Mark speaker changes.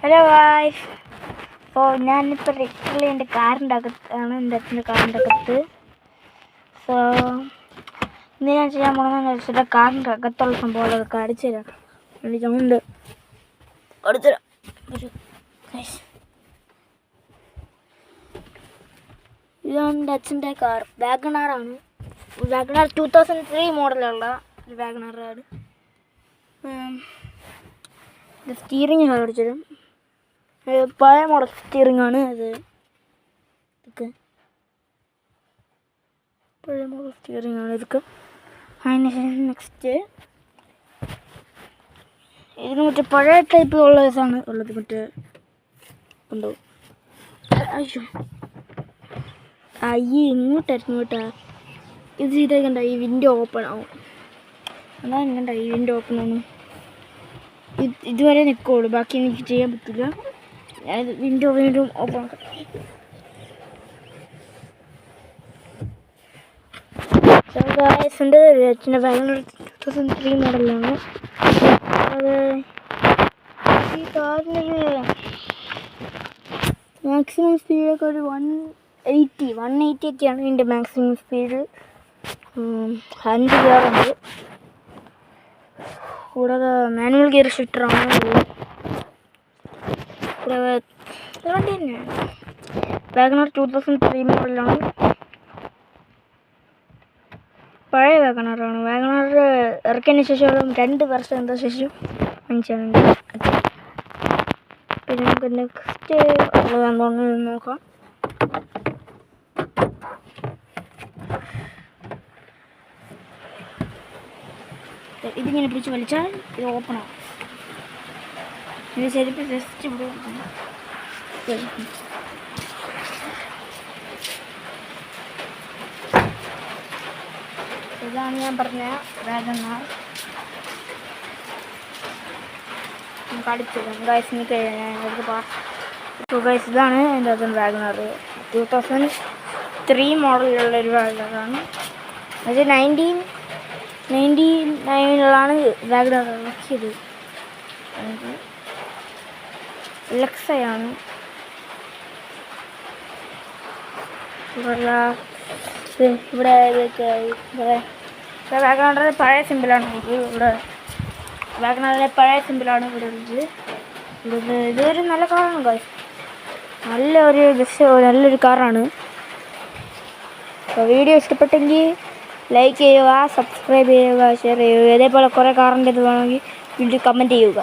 Speaker 1: Hello guys. അപ്പോൾ ഞാനിപ്പോൾ literally എൻ്റെ കാറിൻ്റെ അകത്താണ്, എൻ്റെ അച്ഛൻ്റെ കാറിൻ്റെ അകത്ത്. സോ ഇന്ന് ഞാൻ ചെയ്യാൻ പോകുന്നതെന്ന് വെച്ചിട്ട് കാറിൻ്റെ അകത്തുള്ള സംഭവങ്ങളൊക്കെ കാണിച്ചു തരാം. ഉണ്ട് കാണിച്ചു തരാം. ഇതാണ് എൻ്റെ അച്ഛൻ്റെ കാർ. വാഗണാറാണ്. വാഗണാർ 2003 മോഡലുള്ള ഒരു വാഗണാറാണ്. ഇത് സ്റ്റീറിങ് കാണിച്ചു തരും. പഴയ മോഡൽ സ്റ്റിയറിംഗ് ആണ് അത്. ഇതൊക്കെ പഴയ മോഡൽ സ്റ്റിയറിംഗ് ആണ് ഇതൊക്കെ. അതിന് ശേഷം നെക്സ്റ്റ് ഇതിന് മറ്റേ പഴയ ടൈപ്പ് ഉള്ള ഇതാണ് ഉള്ളത്. മറ്റേ ഉണ്ടോ? അയ്യോ ഇങ്ങോട്ടായിരുന്നു കേട്ടാ. ഇത് ചെയ്തേക്കണ്ട. ഈ വിൻഡോ ഓപ്പൺ ആവും. അതാ കണ്ട ഈ വിൻഡോ ഓപ്പൺ ആണ്. ഇതുവരെ നിൽക്കുള്ളൂ, ബാക്കി എനിക്ക് ചെയ്യാൻ പറ്റില്ല. ഞാൻ വിൻഡോ വീണ്ടും ഓപ്പൺ ആക്കട്ടെ. എൻ്റെ അച്ഛൻ്റെ വാഗണർ 2003 മോഡലാണ്. അത് ഈ കാറിനൊരു മാക്സിമം സ്പീഡൊക്കെ ഒരു 180 ഒക്കെയാണ് ഇതിൻ്റെ മാക്സിമം സ്പീഡ്. 5 ഗിയറുണ്ട്. കൂടാതെ മാനുവൽ ഗിയർ ഷിഫ്റ്ററാണ്. വണ്ടി തന്നെയാണ്. വാഗണർ 2003 മോഡലാണ്. പഴയ വാഗണറാണ്. വാഗണർ ഇറക്കിയതിന് ശേഷം 2 വർഷം എന്താ ശേഷം വാങ്ങിച്ചാണ്. പിന്നെ നമുക്ക് നെക്സ്റ്റ് ഉള്ളതെന്തോന്ന് നോക്കാം. ഇതിങ്ങനെ പിടിച്ച് വലിച്ചാൽ ഇത് ഓപ്പൺ ആവും. ഇത് ശരിക്കും ജസ്റ്റ് ഇവിടെ ഇതാണ് ഞാൻ പറഞ്ഞ വാഗണർ. കടിച്ചത് guys guys. ഇതാണ് എൻ്റെ അതും വാഗണർ 2003 മോഡലിലുള്ള ഒരു വാഗണറാണ്. അത് 1999ലാണ് വാഗണർ ഇറക്കിയത്. ലക്സയാണ്. ഇവിടെ വാഗണറിൻ്റെ പഴയ സിമ്പിളാണ്. ഇവിടെ വാഗണറിൻ്റെ പഴയ സിമ്പിളാണ് ഇവിടെ ഉള്ളത്. ഇതൊരു നല്ല കാറാണ് ഗൈസ്. നല്ലൊരു കാറാണ്. അപ്പോൾ വീഡിയോ ഇഷ്ടപ്പെട്ടെങ്കിൽ ലൈക്ക് ചെയ്യുക, സബ്സ്ക്രൈബ് ചെയ്യുക, ഷെയർ ചെയ്യുക. ഇതേപോലെ കുറേ കാറിൻ്റെ ഇത് വേണമെങ്കിൽ വീഡിയോ കമൻറ്റ് ചെയ്യുക.